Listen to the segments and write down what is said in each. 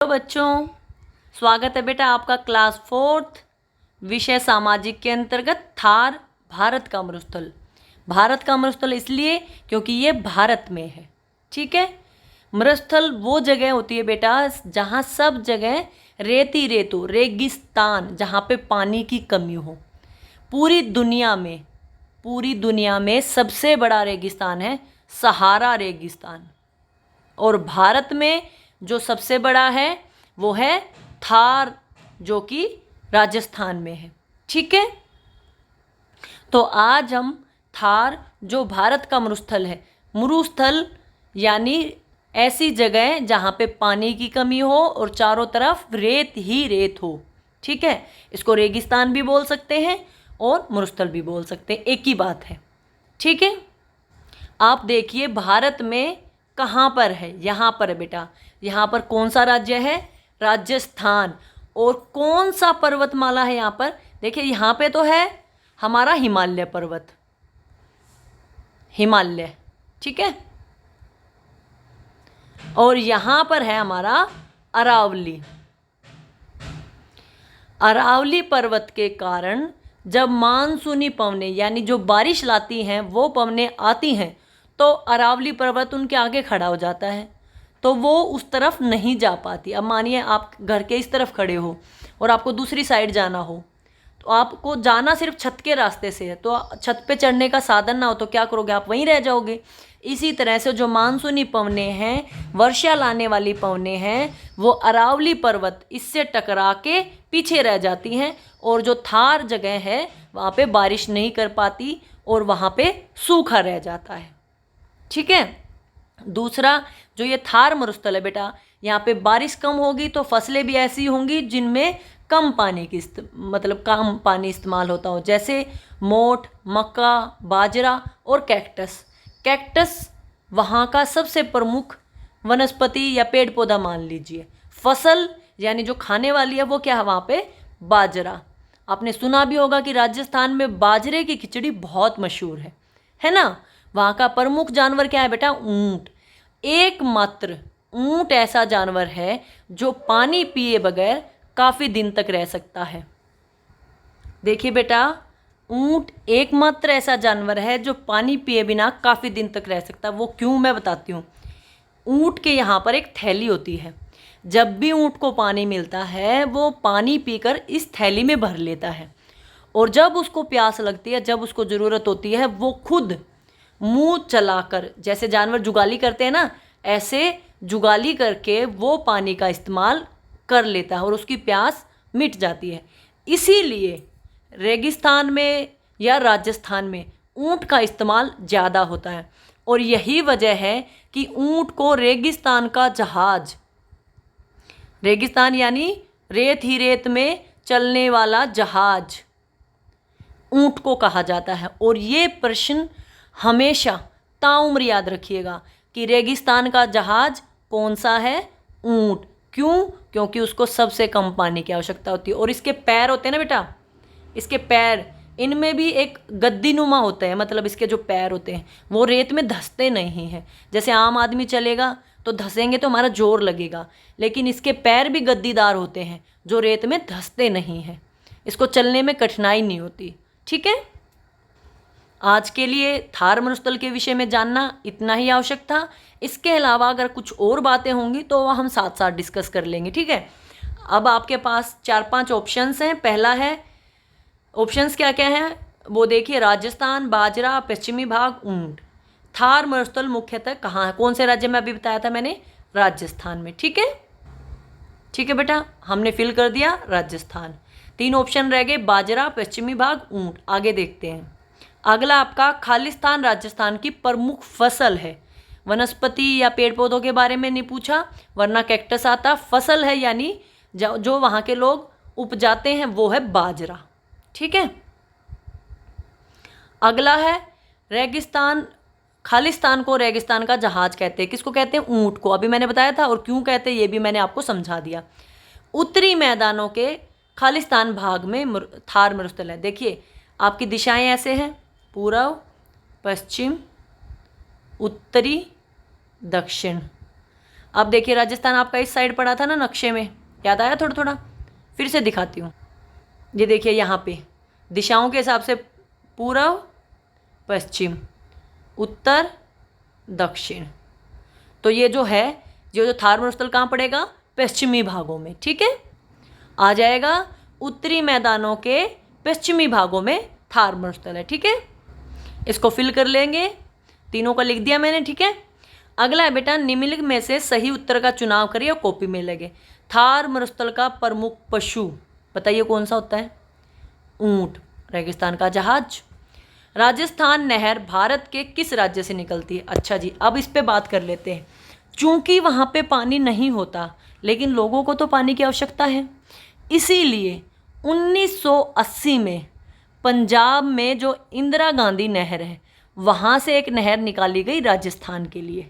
तो बच्चों, स्वागत है बेटा आपका क्लास 4th विषय सामाजिक के अंतर्गत थार भारत का मरुस्थल। भारत का मरुस्थल इसलिए क्योंकि ये भारत में है। ठीक है, मरुस्थल वो जगह होती है बेटा जहाँ सब जगह रेती रेत हो, रेगिस्तान, जहाँ पे पानी की कमी हो। पूरी दुनिया में सबसे बड़ा रेगिस्तान है सहारा रेगिस्तान, और भारत में जो सबसे बड़ा है वो है थार, जो कि राजस्थान में है। ठीक है, तो आज हम थार, जो भारत का मरुस्थल है, मरुस्थल यानी ऐसी जगह जहाँ पे पानी की कमी हो और चारों तरफ रेत ही रेत हो। ठीक है, इसको रेगिस्तान भी बोल सकते हैं और मरुस्थल भी बोल सकते हैं, एक ही बात है। ठीक है, आप देखिए भारत में कहाँ पर है, यहाँ पर है बेटा। यहाँ पर कौन सा राज्य है? राजस्थान। और कौन सा पर्वतमाला है यहाँ पर? देखिए यहाँ पे तो है हमारा हिमालय पर्वत, हिमालय। ठीक है, और यहाँ पर है हमारा अरावली। अरावली पर्वत के कारण जब मानसूनी पवनें यानी जो बारिश लाती हैं वो पवनें आती हैं तो अरावली पर्वत उनके आगे खड़ा हो जाता है, तो वो उस तरफ नहीं जा पाती। अब मानिए आप घर के इस तरफ खड़े हो और आपको दूसरी साइड जाना हो, तो आपको जाना सिर्फ छत के रास्ते से है, तो छत पे चढ़ने का साधन ना हो तो क्या करोगे? आप वहीं रह जाओगे। इसी तरह से जो मानसूनी पवनें हैं, वर्षा लाने वाली पवनें हैं, वो अरावली पर्वत इससे टकरा के पीछे रह जाती हैं, और जो थार जगह है वहाँ पे बारिश नहीं कर पाती और वहाँ पे सूखा रह जाता है। ठीक है, दूसरा जो ये थार मरुस्थल है बेटा, यहाँ पे बारिश कम होगी तो फसलें भी ऐसी होंगी जिनमें कम पानी की कम पानी इस्तेमाल होता हो, जैसे मोठ, मक्का, बाजरा और कैक्टस। कैक्टस वहाँ का सबसे प्रमुख वनस्पति या पेड़ पौधा मान लीजिए। फसल यानी जो खाने वाली है वो क्या है वहाँ पे? बाजरा। आपने सुना भी होगा कि राजस्थान में बाजरे की खिचड़ी बहुत मशहूर है ना। वहाँ का प्रमुख जानवर क्या है बेटा? ऊंट। एकमात्र ऊंट ऐसा जानवर है जो पानी पिए बगैर काफ़ी दिन तक रह सकता है। देखिए बेटा, ऊंट एकमात्र ऐसा जानवर है जो पानी पिए बिना काफ़ी दिन तक रह सकता है। वो क्यों, मैं बताती हूँ। ऊंट के यहाँ पर एक थैली होती है, जब भी ऊंट को पानी मिलता है वो पानी पीकर इस थैली में भर लेता है, और जब उसको प्यास लगती है, जब उसको ज़रूरत होती है, वो खुद मुंह चलाकर, जैसे जानवर जुगाली करते हैं ना, ऐसे जुगाली करके वो पानी का इस्तेमाल कर लेता है और उसकी प्यास मिट जाती है। इसीलिए रेगिस्तान में या राजस्थान में ऊंट का इस्तेमाल ज़्यादा होता है, और यही वजह है कि ऊंट को रेगिस्तान का जहाज, रेगिस्तान यानी रेत ही रेत में चलने वाला जहाज, ऊंट को कहा जाता है। और ये प्रश्न हमेशा ताउम्र याद रखिएगा कि रेगिस्तान का जहाज कौन सा है? ऊंट। क्यों? क्योंकि उसको सबसे कम पानी की आवश्यकता होती है। और इसके पैर होते हैं ना बेटा, इसके पैर, इनमें भी एक गद्दीनुमा होते हैं, मतलब इसके जो पैर होते हैं वो रेत में धंसते नहीं हैं। जैसे आम आदमी चलेगा तो धंसेंगे तो हमारा जोर लगेगा, लेकिन इसके पैर भी गद्दीदार होते हैं जो रेत में धंसते नहीं हैं, इसको चलने में कठिनाई नहीं होती। ठीक है, आज के लिए थार मरुस्थल के विषय में जानना इतना ही आवश्यक था। इसके अलावा अगर कुछ और बातें होंगी तो वह हम साथ साथ डिस्कस कर लेंगे। ठीक है, अब आपके पास 4-5 ऑप्शंस हैं। पहला है, ऑप्शंस क्या क्या हैं वो देखिए, राजस्थान, बाजरा, पश्चिमी भाग, ऊंट। थार मरुस्थल मुख्यतः कहाँ है? कौन से राज्य में? अभी बताया था मैंने, राजस्थान में। ठीक है, ठीक है बेटा, हमने फिल कर दिया राजस्थान। 3 ऑप्शन रह गए, बाजरा, पश्चिमी भाग, ऊंट। आगे देखते हैं। अगला आपका खालिस्तान राजस्थान की प्रमुख फसल है। वनस्पति या पेड़ पौधों के बारे में नहीं पूछा, वरना कैक्टस आता। फसल है यानी जो वहाँ के लोग उपजाते हैं वो है बाजरा। ठीक है, अगला है रेगिस्तान। खालिस्तान को रेगिस्तान का जहाज कहते हैं। किसको कहते हैं? ऊंट को। अभी मैंने बताया था, और क्यों कहते हैं ये भी मैंने आपको समझा दिया। उत्तरी मैदानों के खालिस्तान भाग में थार मरुस्थल है। देखिए आपकी दिशाएं ऐसे हैं, पूर्व, पश्चिम, उत्तरी, दक्षिण। अब देखिए राजस्थान आपका इस साइड पड़ा था ना नक्शे में, याद आया थोड़ा थोड़ा? फिर से दिखाती हूँ। ये देखिए यहाँ पे दिशाओं के हिसाब से पूर्व पश्चिम उत्तर दक्षिण, तो ये जो है जो थार मरुस्थल कहाँ पड़ेगा? पश्चिमी भागों में, ठीक है। आ जाएगा उत्तरी मैदानों के पश्चिमी भागों में थार मरुस्थल है, ठीक है। इसको फिल कर लेंगे, तीनों का लिख दिया मैंने, ठीक है। अगला है बेटा, निम्नलिखित में से सही उत्तर का चुनाव करिए और कॉपी में लगे। थार मरुस्थल का प्रमुख पशु बताइए कौन सा होता है? ऊंट। रेगिस्तान का जहाज। राजस्थान नहर भारत के किस राज्य से निकलती है? अच्छा जी, अब इस पे बात कर लेते हैं। चूंकि वहाँ पे पानी नहीं होता, लेकिन लोगों को तो पानी की आवश्यकता है, इसीलिए 1980 में पंजाब में जो इंदिरा गांधी नहर है, वहाँ से एक नहर निकाली गई राजस्थान के लिए,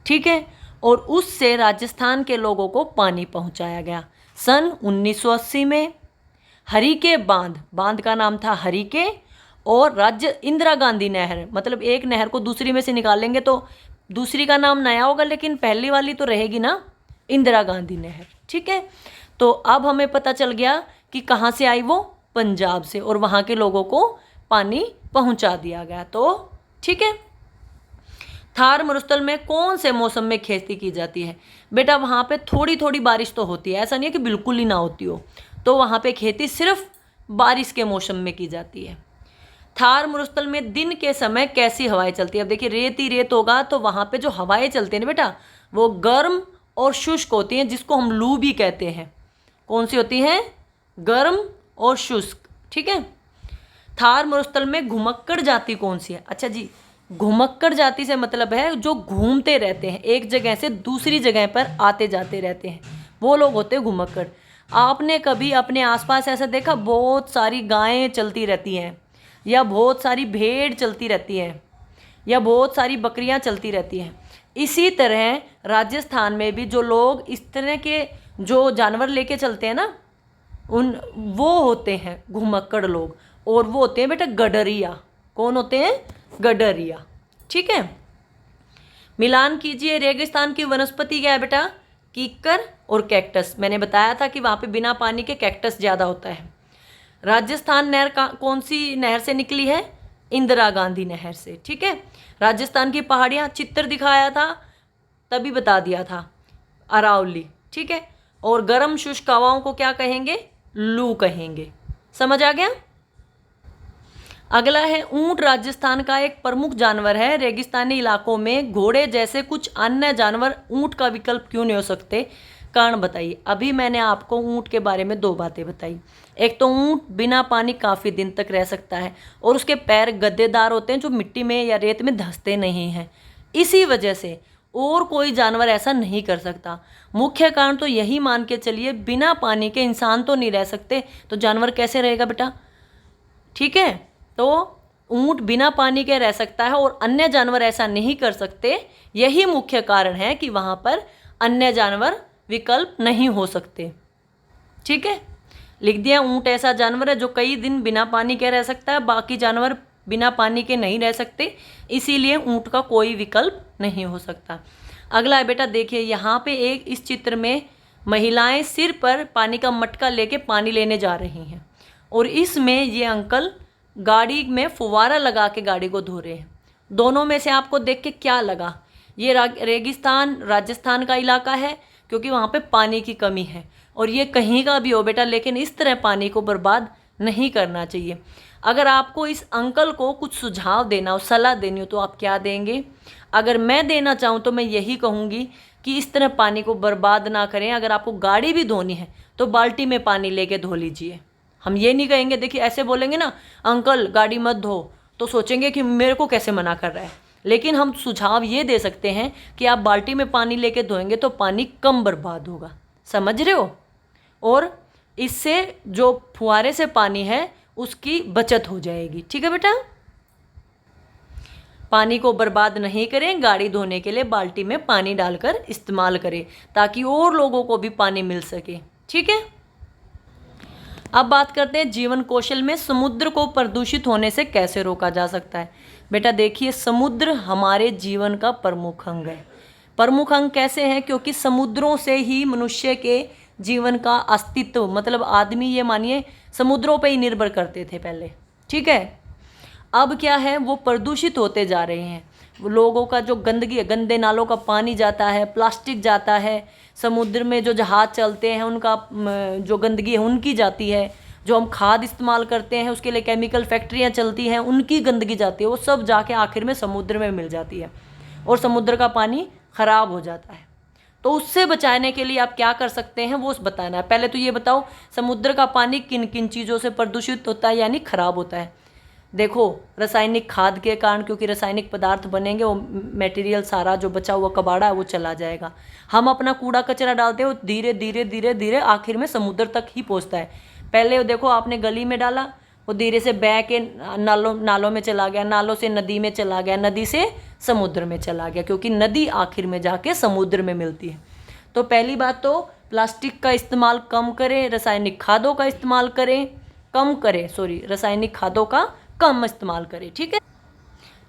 ठीक है। और उससे राजस्थान के लोगों को पानी पहुँचाया गया सन 1980 में। हरिके बांध का नाम था हरिके, और राज्य इंदिरा गांधी नहर, मतलब एक नहर को दूसरी में से निकालेंगे तो दूसरी का नाम नया होगा, लेकिन पहली वाली तो रहेगी ना, इंदिरा गांधी नहर, ठीक है। तो अब हमें पता चल गया कि कहाँ से आई वो? पंजाब से, और वहाँ के लोगों को पानी पहुँचा दिया गया, तो ठीक है। थार मरुस्थल में कौन से मौसम में खेती की जाती है? बेटा वहाँ पे थोड़ी थोड़ी बारिश तो होती है, ऐसा नहीं है कि बिल्कुल ही ना होती हो, तो वहाँ पे खेती सिर्फ बारिश के मौसम में की जाती है। थार मरुस्थल में दिन के समय कैसी हवाएं चलती है? अब देखिए रेत ही रेत होगा, तो वहाँ पे जो हवाएं चलती हैं ना बेटा, वो गर्म और शुष्क होती हैं, जिसको हम लू भी कहते हैं। कौन सी होती हैं? गर्म और शुष्क, ठीक है। थार मरुस्थल में घुमक्कड़ जाति कौन सी है? अच्छा जी, घुमक्कड़ जाति से मतलब है जो घूमते रहते हैं, एक जगह से दूसरी जगह पर आते जाते रहते हैं, वो लोग होते हैं घुमक्कड़। आपने कभी अपने आसपास ऐसा देखा बहुत सारी गायें चलती रहती हैं, या बहुत सारी भेड़ चलती रहती है, या बहुत सारी बकरियां चलती रहती हैं? इसी तरह राजस्थान में भी जो लोग इस तरह के जो जानवर लेके चलते हैं ना, वो होते हैं घुमक्कड़ लोग, और वो होते हैं बेटा गडरिया। कौन होते हैं? गडरिया, ठीक है। मिलान कीजिए, रेगिस्तान की वनस्पति क्या है बेटा? कीकर और कैक्टस। मैंने बताया था कि वहाँ पे बिना पानी के कैक्टस ज़्यादा होता है। राजस्थान नहर कौन सी नहर से निकली है? इंदिरा गांधी नहर से, ठीक है। राजस्थान की पहाड़ियाँ, चित्र दिखाया था तभी बता दिया था, अरावली, ठीक है। और गर्म शुष्क हवाओं को क्या कहेंगे? लू कहेंगे। समझ आ गया? अगला है, ऊंट राजस्थान का एक प्रमुख जानवर है, रेगिस्तानी इलाकों में घोड़े जैसे कुछ अन्य जानवर ऊंट का विकल्प क्यों नहीं हो सकते? कारण बताइए। अभी मैंने आपको ऊंट के बारे में दो बातें बताई। एक तो ऊंट बिना पानी काफ़ी दिन तक रह सकता है, और उसके पैर गद्देदार होते हैं जो मिट्टी में या रेत में धंसते नहीं हैं। इसी वजह से और कोई जानवर ऐसा नहीं कर सकता। मुख्य कारण तो यही मान के चलिए, बिना पानी के इंसान तो नहीं रह सकते, तो जानवर कैसे रहेगा बेटा? ठीक है, तो ऊंट बिना पानी के रह सकता है और अन्य जानवर ऐसा नहीं कर सकते। यही मुख्य कारण है कि वहाँ पर अन्य जानवर विकल्प नहीं हो सकते। ठीक है, लिख दिया। ऊंट ऐसा जानवर है जो कई दिन बिना पानी के रह सकता है, बाकी जानवर बिना पानी के नहीं रह सकते, इसीलिए ऊंट का कोई विकल्प नहीं हो सकता। अगला है बेटा, देखिए यहाँ पे एक इस चित्र में महिलाएं सिर पर पानी का मटका लेके पानी लेने जा रही हैं, और इसमें ये अंकल गाड़ी में फुवारा लगा के गाड़ी को धो रहे हैं। दोनों में से आपको देख के क्या लगा? ये रेगिस्तान राजस्थान का इलाका है, क्योंकि वहाँ पे पानी की कमी है, और ये कहीं का भी हो बेटा, लेकिन इस तरह पानी को बर्बाद नहीं करना चाहिए। अगर आपको इस अंकल को कुछ सुझाव देना हो, सलाह देनी हो, तो आप क्या देंगे? अगर मैं देना चाहूँ तो मैं यही कहूँगी कि इस तरह पानी को बर्बाद ना करें। अगर आपको गाड़ी भी धोनी है तो बाल्टी में पानी लेके धो लीजिए। हम ये नहीं कहेंगे, देखिए ऐसे बोलेंगे ना, अंकल गाड़ी मत धो, तो सोचेंगे कि मेरे को कैसे मना कर रहा है। लेकिन हम सुझाव ये दे सकते हैं कि आप बाल्टी में पानी लेके धोएंगे तो पानी कम बर्बाद होगा। समझ रहे हो? और इससे जो फुहारे से पानी है उसकी बचत हो जाएगी। ठीक है बेटा, पानी को बर्बाद नहीं करें, गाड़ी धोने के लिए बाल्टी में पानी डालकर इस्तेमाल करें, ताकि और लोगों को भी पानी मिल सके। ठीक है, अब बात करते हैं जीवन कौशल में समुद्र को प्रदूषित होने से कैसे रोका जा सकता है। बेटा देखिए, समुद्र हमारे जीवन का प्रमुख अंग है, प्रमुख अंग कैसे हैं? क्योंकि समुद्रों से ही मनुष्य के जीवन का अस्तित्व, मतलब आदमी ये मानिए समुद्रों पे ही निर्भर करते थे पहले, ठीक है। अब क्या है, वो प्रदूषित होते जा रहे हैं। वो लोगों का जो गंदगी है, गंदे नालों का पानी जाता है, प्लास्टिक जाता है, समुद्र में जो जहाज चलते हैं उनका जो गंदगी है उनकी जाती है, जो हम खाद इस्तेमाल करते हैं उसके लिए केमिकल फैक्ट्रियाँ चलती हैं उनकी गंदगी जाती है, वो सब जाके आखिर में समुद्र में मिल जाती है और समुद्र का पानी ख़राब हो जाता है। तो उससे बचाने के लिए आप क्या कर सकते हैं वो बताना है। पहले तो ये बताओ समुद्र का पानी किन किन चीज़ों से प्रदूषित होता है यानी ख़राब होता है। देखो, रासायनिक खाद के कारण, क्योंकि रासायनिक पदार्थ बनेंगे, वो मटेरियल सारा जो बचा हुआ कबाड़ा है वो चला जाएगा। हम अपना कूड़ा कचरा डालते हैं, वो धीरे धीरे धीरे धीरे आखिर में समुद्र तक ही पहुंचता है। पहले देखो आपने गली में डाला, वो धीरे से बह के नालों में चला गया, नालों से नदी में चला गया, नदी से समुद्र में चला गया, क्योंकि नदी आखिर में जाके समुद्र में मिलती है। तो पहली बात तो प्लास्टिक का इस्तेमाल कम करें, रासायनिक खादों का इस्तेमाल करें, रासायनिक खादों का कम इस्तेमाल करें, ठीक है।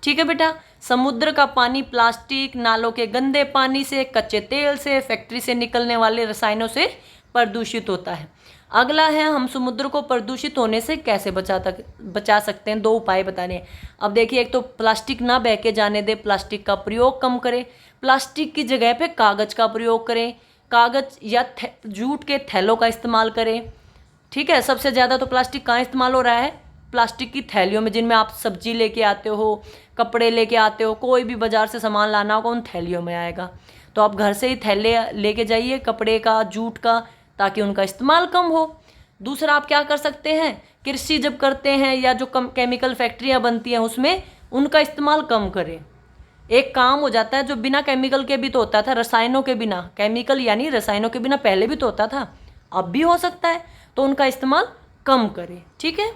ठीक है बेटा, समुद्र का पानी प्लास्टिक, नालों के गंदे पानी से, कच्चे तेल से, फैक्ट्री से निकलने वाले रसायनों से प्रदूषित होता है। अगला है हम समुद्र को प्रदूषित होने से कैसे बचा सकते हैं। 2 उपाय बताने हैं। अब देखिए, एक तो प्लास्टिक ना बह के जाने दे, प्लास्टिक का प्रयोग कम करें, प्लास्टिक की जगह पे कागज़ का प्रयोग करें, कागज़ या जूट के थैलों का इस्तेमाल करें, ठीक है। सबसे ज़्यादा तो प्लास्टिक कहाँ इस्तेमाल हो रहा है? प्लास्टिक की थैलियों में, जिनमें आप सब्जी लेके आते हो, कपड़े लेके आते हो, कोई भी बाज़ार से सामान लाना होगा उन थैलियों में आएगा। तो आप घर से ही थैले लेके जाइए कपड़े का, जूट का, ताकि उनका इस्तेमाल कम हो। दूसरा आप क्या कर सकते हैं, कृषि जब करते हैं या जो केमिकल फैक्ट्रियाँ बनती हैं उसमें उनका इस्तेमाल कम करें। एक काम हो जाता है जो बिना केमिकल के भी तो होता था, रसायनों के बिना, केमिकल यानी रसायनों के बिना पहले भी तो होता था, अब भी हो सकता है, तो उनका इस्तेमाल कम करें, ठीक है।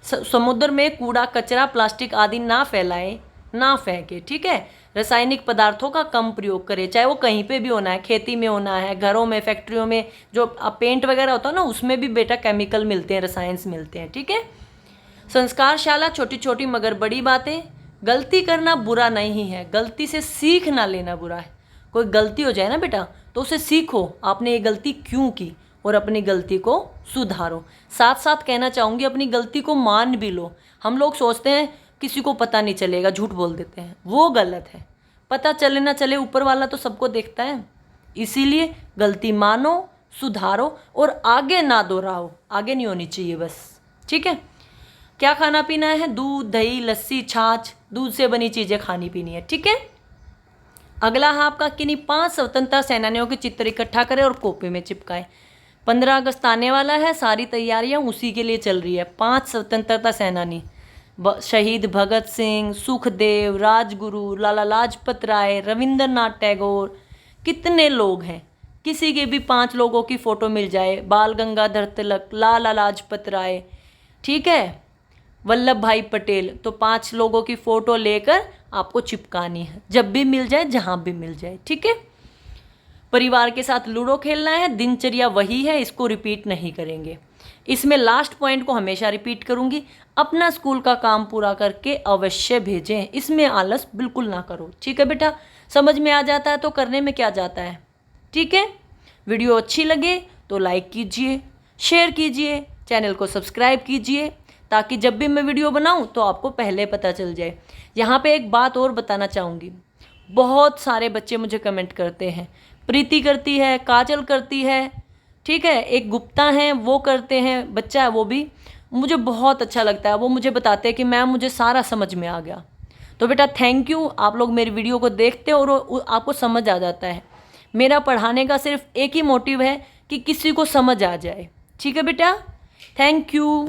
समुद्र में कूड़ा कचरा, प्लास्टिक आदि ना फैलाएं, ना फेंके, ठीक है। रासायनिक पदार्थों का कम प्रयोग करें, चाहे वो कहीं पे भी होना है, खेती में होना है, घरों में, फैक्ट्रियों में, जो पेंट वगैरह होता है ना उसमें भी बेटा केमिकल मिलते हैं, रसायन मिलते हैं, ठीक है। संस्कारशाला, छोटी छोटी मगर बड़ी बातें। गलती करना बुरा नहीं है, गलती से सीख ना लेना बुरा है। कोई गलती हो जाए ना बेटा तो उसे सीखो, आपने ये गलती क्यों की, और अपनी गलती को सुधारो। साथ साथ कहना चाहूँगी अपनी गलती को मान भी लो। हम लोग सोचते हैं किसी को पता नहीं चलेगा, झूठ बोल देते हैं, वो गलत है। पता चले ना चले, ऊपर वाला तो सबको देखता है। इसीलिए गलती मानो, सुधारो और आगे ना दोहराओ, आगे नहीं होनी चाहिए बस, ठीक है। क्या खाना पीना है? दूध, दही, लस्सी, छाछ, दूध से बनी चीज़ें खानी पीनी है, ठीक है। अगला है आपका किन्हीं 5 स्वतंत्रता सेनानियों के चित्र इकट्ठा करें और कॉपी में चिपकाएं। 15 अगस्त आने वाला है, सारी तैयारियां उसी के लिए चल रही है। 5 स्वतंत्रता सेनानी, शहीद भगत सिंह, सुखदेव, राजगुरु, लाला लाजपत राय, रविंद्रनाथ टैगोर, कितने लोग हैं, किसी के भी 5 लोगों की फ़ोटो मिल जाए, बाल गंगाधर तिलक, लाला लाजपत राय, ठीक है, वल्लभ भाई पटेल, तो 5 लोगों की फ़ोटो लेकर आपको चिपकानी है, जब भी मिल जाए, जहाँ भी मिल जाए, ठीक है। परिवार के साथ लूडो खेलना है, दिनचर्या वही है, इसको रिपीट नहीं करेंगे। इसमें लास्ट पॉइंट को हमेशा रिपीट करूंगी, अपना स्कूल का काम पूरा करके अवश्य भेजें, इसमें आलस बिल्कुल ना करो, ठीक है बेटा। समझ में आ जाता है तो करने में क्या जाता है, ठीक है। वीडियो अच्छी लगे तो लाइक कीजिए, शेयर कीजिए, चैनल को सब्सक्राइब कीजिए, ताकि जब भी मैं वीडियो बनाऊं तो आपको पहले पता चल जाए। यहाँ पे एक बात और बताना चाहूँगी, बहुत सारे बच्चे मुझे कमेंट करते हैं, प्रीति करती है, काजल करती है, ठीक है, एक गुप्ता हैं वो करते हैं, बच्चा है वो भी, मुझे बहुत अच्छा लगता है, वो मुझे बताते हैं कि मैम मुझे सारा समझ में आ गया। तो बेटा थैंक यू, आप लोग मेरी वीडियो को देखते हो और आपको समझ आ जाता है। मेरा पढ़ाने का सिर्फ एक ही मोटिव है कि किसी को समझ आ जाए, ठीक है बेटा। Thank you.